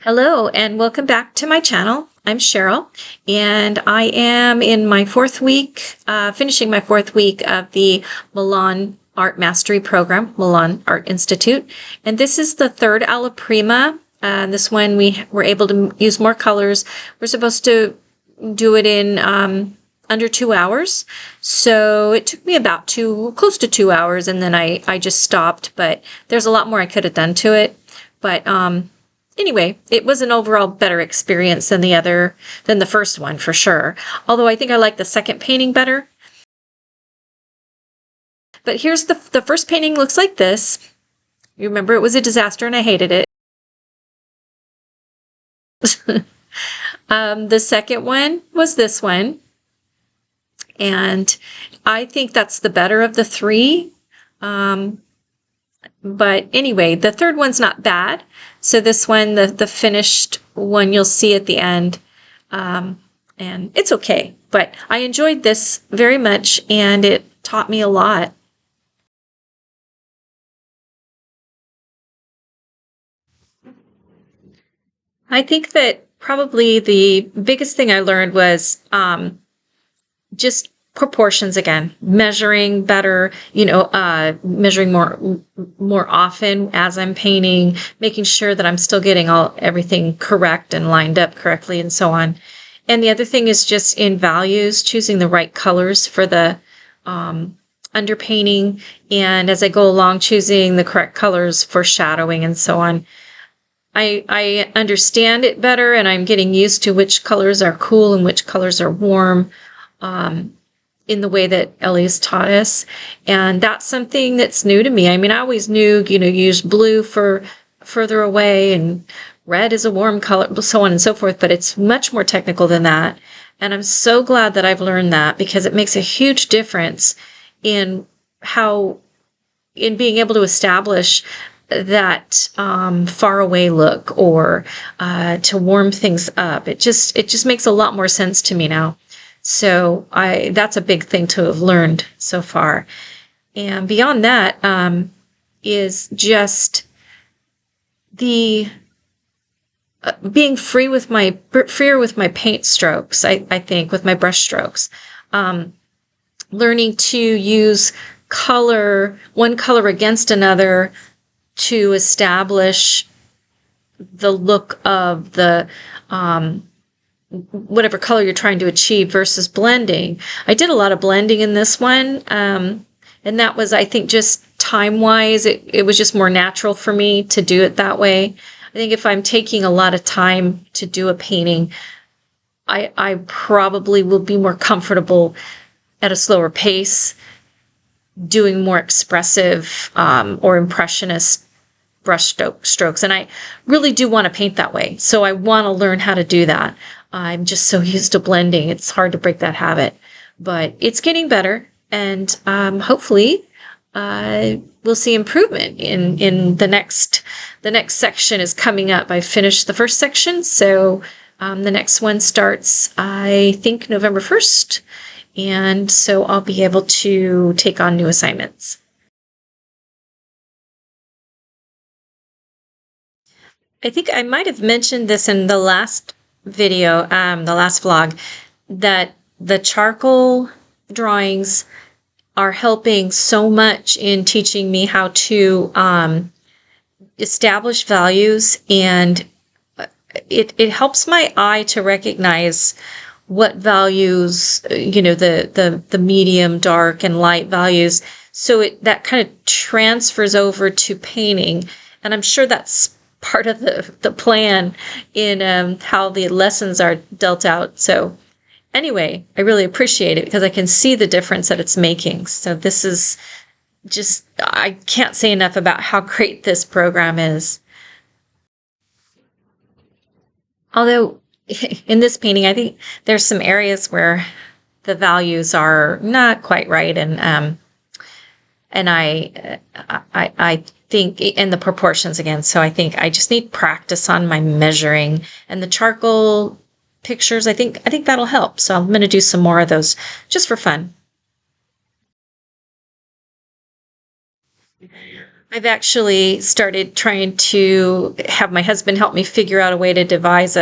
Hello and welcome back to my channel. I'm Cheryl and I am in my fourth week, finishing my fourth week of the Milan Art Mastery program, Milan Art Institute. And this is the third alla prima. This one we were able to use more colors. We're supposed to do it in under 2 hours. So it took me about close to 2 hours, and then I just stopped, but there's a lot more I could have done to it. But anyway, it was an overall better experience than the first one for sure. Although I think I like the second painting better. But here's the first painting looks like this. You remember it was a disaster and I hated it. The second one was this one. And I think that's the better of the three. But anyway, the third one's not bad. So this one, the finished one, you'll see at the end. And it's okay. But I enjoyed this very much, and it taught me a lot. I think that probably the biggest thing I learned was just proportions again, measuring better, measuring more often as I'm painting, making sure that I'm still getting everything correct and lined up correctly and so on. And the other thing is just in values, choosing the right colors for the underpainting, and as I go along, choosing the correct colors for shadowing and so on. I understand it better, and I'm getting used to which colors are cool and which colors are warm. In the way that Ellie's taught us. And that's something that's new to me. I mean, I always knew, use blue for further away and red is a warm color, so on and so forth, but it's much more technical than that. And I'm so glad that I've learned that, because it makes a huge difference in being able to establish that far away look, or to warm things up. It just makes a lot more sense to me now. So that's a big thing to have learned so far. And beyond that is just the being freer with my paint strokes, I think, with my brush strokes. Learning to use one color against another to establish the look of the whatever color you're trying to achieve, versus blending. I did a lot of blending in this one, and that was, I think, just time-wise, it was just more natural for me to do it that way. I think if I'm taking a lot of time to do a painting, I probably will be more comfortable at a slower pace, doing more expressive or impressionist brush strokes. And I really do want to paint that way, so I want to learn how to do that. I'm just so used to blending. It's hard to break that habit, but it's getting better, and hopefully we'll see improvement in the next section is coming up. I finished the first section, so the next one starts, I think, November 1st, and so I'll be able to take on new assignments. I think I might have mentioned this in the last video, the last vlog, that the charcoal drawings are helping so much in teaching me how to establish values, and it helps my eye to recognize what values, the medium, dark, and light values. So that kind of transfers over to painting, and I'm sure that's part of the plan in how the lessons are dealt out. So anyway, I really appreciate it, because I can see the difference that it's making. So this is just, I can't say enough about how great this program is. Although in this painting, I think there's some areas where the values are not quite right, and I think in the proportions again. So I think I just need practice on my measuring, and the charcoal pictures, I think that'll help. So I'm going to do some more of those just for fun. I've actually started trying to have my husband help me figure out a way to devise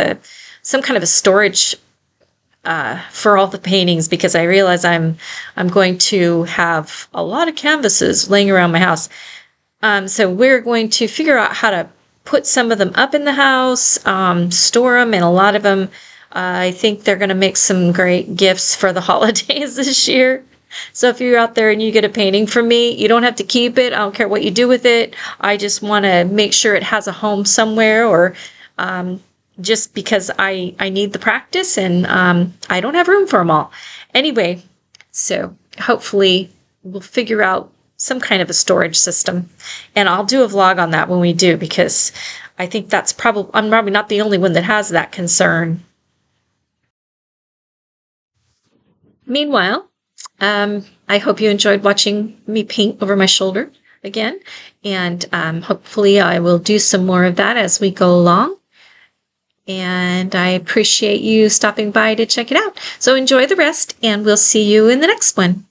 some kind of a storage for all the paintings, because I realize I'm going to have a lot of canvases laying around my house. So we're going to figure out how to put some of them up in the house, store them, and a lot of them, I think they're going to make some great gifts for the holidays this year. So if you're out there and you get a painting from me, you don't have to keep it. I don't care what you do with it. I just want to make sure it has a home somewhere, or um, just because I need the practice, and I don't have room for them all. Anyway, so hopefully we'll figure out some kind of a storage system, and I'll do a vlog on that when we do, because I think I'm probably not the only one that has that concern. Meanwhile, I hope you enjoyed watching me paint over my shoulder again, and hopefully I will do some more of that as we go along. And I appreciate you stopping by to check it out. So enjoy the rest, and we'll see you in the next one.